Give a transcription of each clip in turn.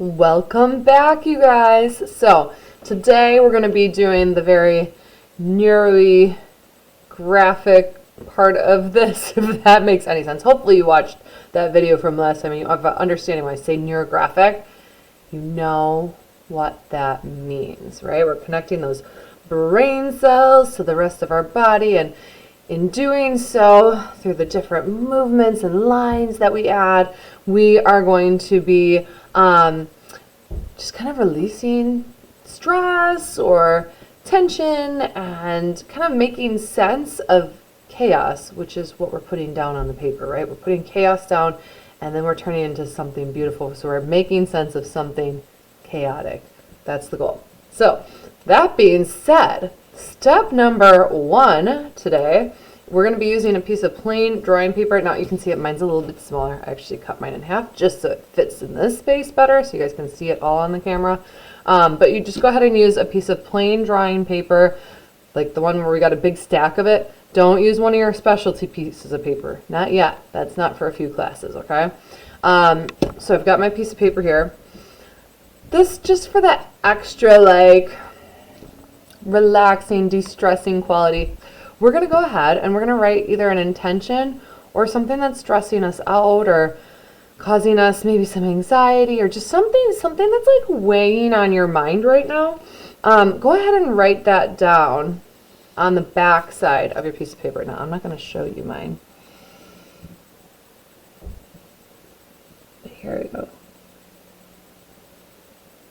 Welcome back, you guys. So today we're going to be doing the very neurographic part of this, if that makes any sense. Hopefully you watched that video from last time and you have an understanding when I say neurographic. You know what that means, right? We're connecting those brain cells to the rest of our body, and in doing so, through the different movements and lines that we add, we are going to be just kind of releasing stress or tension and kind of making sense of chaos, which is what we're putting down on the paper, right? We're putting chaos down and then we're turning it into something beautiful. So we're making sense of something chaotic. That's the goal. So that being said, step number 1 today, we're going to be using a piece of plain drawing paper. Now you can see it, mine's a little bit smaller. I actually cut mine in half just so it fits in this space better so you guys can see it all on the camera. But you just go ahead and use a piece of plain drawing paper, like the one where we got a big stack of it. Don't use one of your specialty pieces of paper. Not yet. That's not for a few classes, okay? So I've got my piece of paper here. This just for that extra like relaxing, de-stressing quality. We're going to go ahead and we're going to write either an intention or something that's stressing us out or causing us maybe some anxiety or just something that's like weighing on your mind right now. Go ahead and write that down on the back side of your piece of paper. Now, I'm not going to show you mine. But here we go.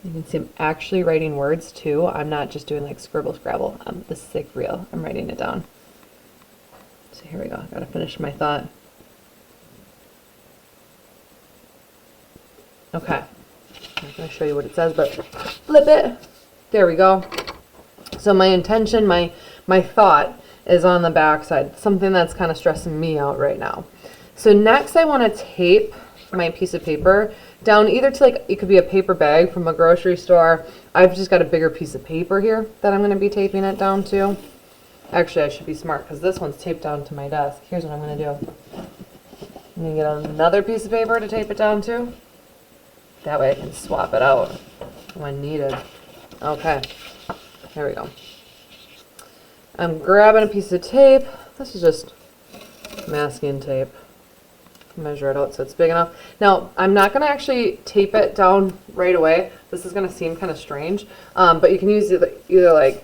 You can see I'm actually writing words too. I'm not just doing like scribble scrabble. This is like real. I'm writing it down. So here we go. I gotta finish my thought. Okay. I'm not gonna show you what it says, but flip it. There we go. So my intention, my thought is on the back side. Something that's kind of stressing me out right now. So next I want to tape my piece of paper down either to like, it could be a paper bag from a grocery store. I've just got a bigger piece of paper here that I'm going to be taping it down to. Actually, I should be smart because this one's taped down to my desk. Here's what I'm going to do. I'm going to get another piece of paper to tape it down to. That way I can swap it out when needed. Okay, here we go. I'm grabbing a piece of tape. This is just masking tape. Measure it out so it's big enough. Now, I'm not going to actually tape it down right away. This is going to seem kind of strange, but you can use either like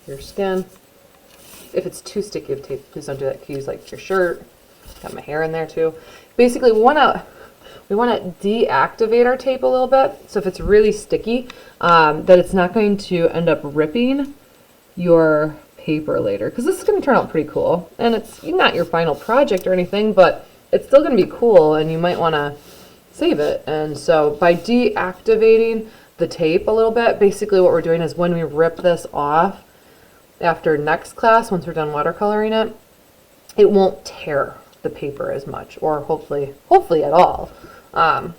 your skin. If it's too sticky of tape, please don't do that. You can use like your shirt. Got my hair in there too. Basically, we want to deactivate our tape a little bit. So if it's really sticky, that it's not going to end up ripping your paper later, because this is going to turn out pretty cool. And it's not your final project or anything, but it's still going to be cool and you might want to save it. And so by deactivating the tape a little bit, basically what we're doing is when we rip this off after next class, once we're done watercoloring it, it won't tear the paper as much, or hopefully at all. So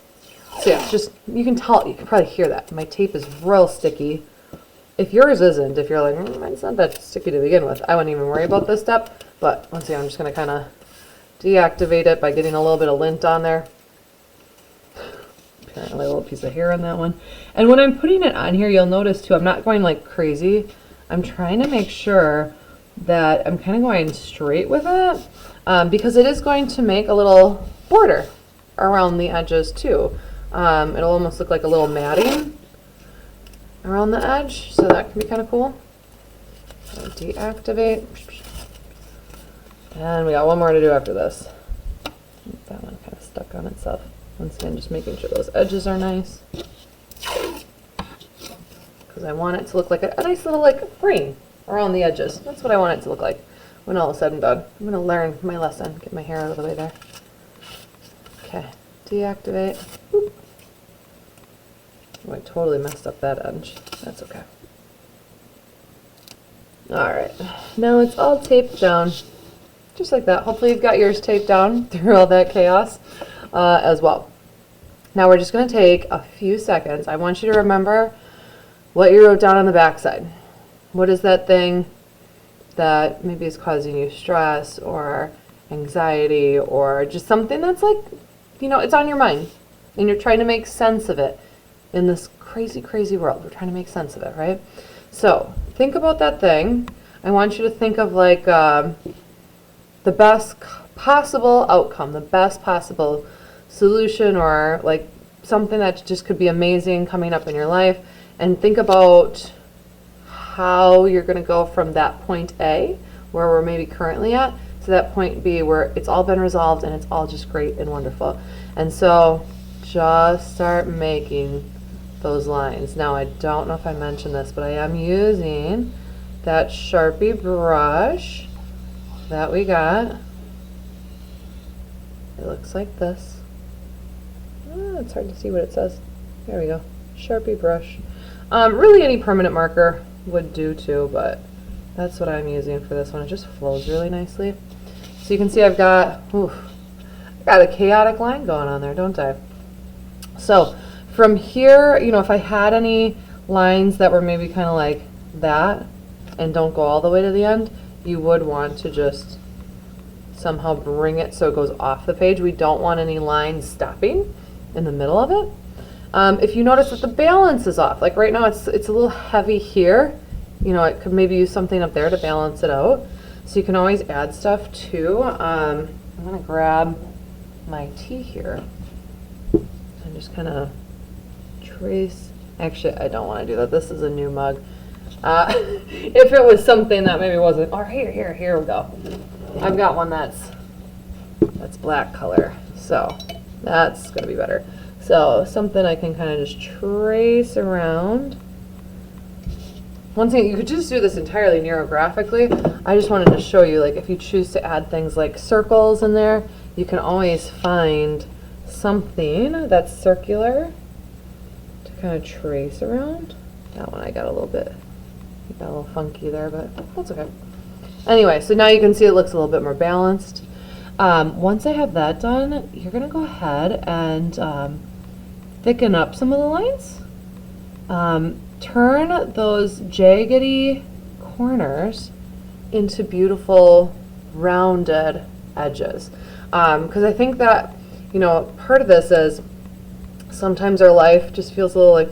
yeah, it's just, you can tell, you can probably hear that. My tape is real sticky. If yours isn't, if you're like, mine's not that sticky to begin with, I wouldn't even worry about this step. But once again, I'm just going to kind of deactivate it by getting a little bit of lint on there. Apparently a little piece of hair on that one. And when I'm putting it on here, you'll notice too, I'm not going like crazy. I'm trying to make sure that I'm kind of going straight with it, because it is going to make a little border around the edges too. It'll almost look like a little matting around the edge, so that can be kind of cool. So deactivate. And we got one more to do after this. That one kind of stuck on itself. Once again, just making sure those edges are nice. Because I want it to look like a nice little like ring around the edges. That's what I want it to look like when all is said and done. I'm going to learn my lesson. Get my hair out of the way there. Okay, deactivate. Oop. Oh, I totally messed up that edge. That's okay. Alright, now it's all taped down. Just like that. Hopefully you've got yours taped down through all that chaos as well. Now we're just going to take a few seconds. I want you to remember what you wrote down on the back side. What is that thing that maybe is causing you stress or anxiety or just something that's like, you know, it's on your mind and you're trying to make sense of it in this crazy, crazy world. We're trying to make sense of it, right? So think about that thing. I want you to think of like the best possible outcome, the best possible solution, or like something that just could be amazing coming up in your life, and think about how you're going to go from that point A, where we're maybe currently at, to that point B where it's all been resolved and it's all just great and wonderful. And so just start making those lines. Now, I don't know if I mentioned this, but I am using that Sharpie brush that we got. It looks like this. It's hard to see what it says. There we go. Sharpie brush. Really any permanent marker would do too, but that's what I'm using for this one. It just flows really nicely. So you can see I've got a chaotic line going on there, don't I? So from here, you know, if I had any lines that were maybe kind of like that and don't go all the way to the end, you would want to just somehow bring it so it goes off the page. We don't want any lines stopping in the middle of it. If you notice that the balance is off, like right now it's a little heavy here, you know, it could maybe use something up there to balance it out. So you can always add stuff too. I'm going to grab my tea here and just kind of trace. Actually, I don't want to do that. This is a new mug. If it was something that maybe wasn't, or here we go. I've got one that's black color, so that's going to be better. So something I can kind of just trace around. One thing, you could just do this entirely neurographically. I just wanted to show you, like, if you choose to add things like circles in there, you can always find something that's circular to kind of trace around. That one I got a little funky there, but that's okay. Anyway, so now you can see it looks a little bit more balanced. Once I have that done, you're going to go ahead and thicken up some of the lines. Turn those jaggedy corners into beautiful rounded edges. Because I think that, you know, part of this is sometimes our life just feels a little like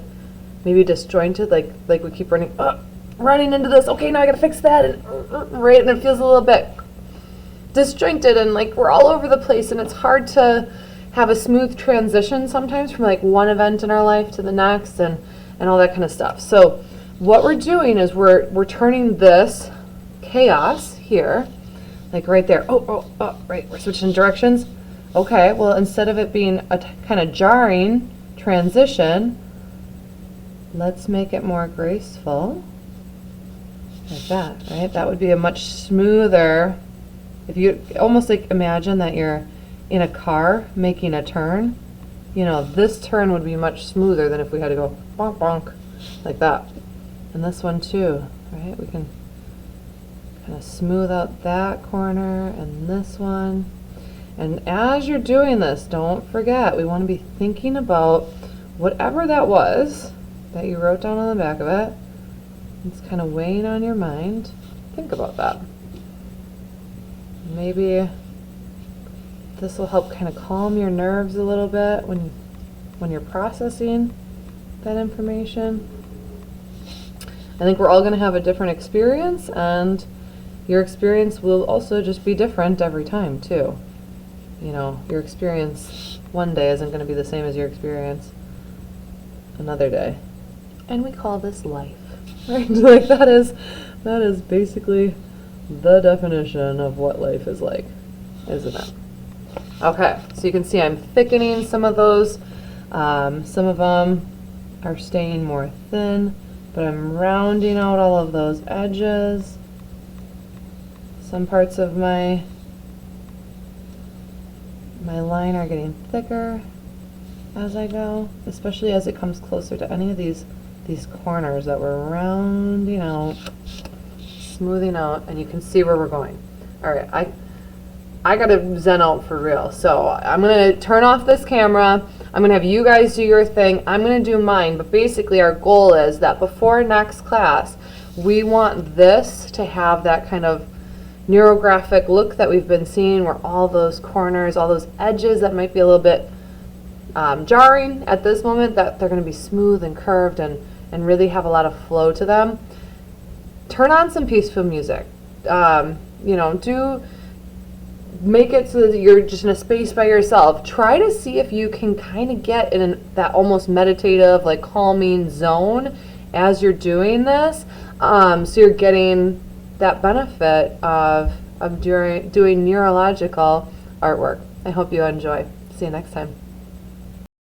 maybe disjointed, like we keep running into this, okay, now I gotta fix that, and right, and it feels a little bit disjointed, and like we're all over the place, and it's hard to have a smooth transition sometimes from like one event in our life to the next, and all that kind of stuff. So what we're doing is we're turning this chaos here, like right there. Oh, right, we're switching directions. Okay, well, instead of it being a kind of jarring transition, let's make it more graceful, like that, right? That would be a much smoother, if you almost like imagine that you're in a car making a turn, you know, this turn would be much smoother than if we had to go bonk bonk like that. And this one too, right? We can kind of smooth out that corner and this one. And as you're doing this, don't forget, we want to be thinking about whatever that was that you wrote down on the back of it. It's kind of weighing on your mind. Think about that. Maybe this will help kind of calm your nerves a little bit when you're processing that information. I think we're all going to have a different experience, and your experience will also just be different every time too. You know, your experience one day isn't going to be the same as your experience another day. And we call this life, right? Like that is basically the definition of what life is like, isn't it? Okay, so you can see I'm thickening some of those. Some of them are staying more thin, but I'm rounding out all of those edges. Some parts of my line are getting thicker as I go, especially as it comes closer to any of these corners that we're rounding out, smoothing out, and you can see where we're going. All right, I gotta zen out for real, so I'm gonna turn off this camera. I'm gonna have you guys do your thing. I'm gonna do mine, but basically our goal is that before next class, we want this to have that kind of neurographic look that we've been seeing, where all those corners, all those edges that might be a little bit jarring at this moment, that they're going to be smooth and curved and really have a lot of flow to them, turn on some peaceful music. You know, do make it so that you're just in a space by yourself. Try to see if you can kind of get in that almost meditative, like calming zone as you're doing this, so you're getting that benefit of doing neurological artwork. I hope you enjoy. See you next time.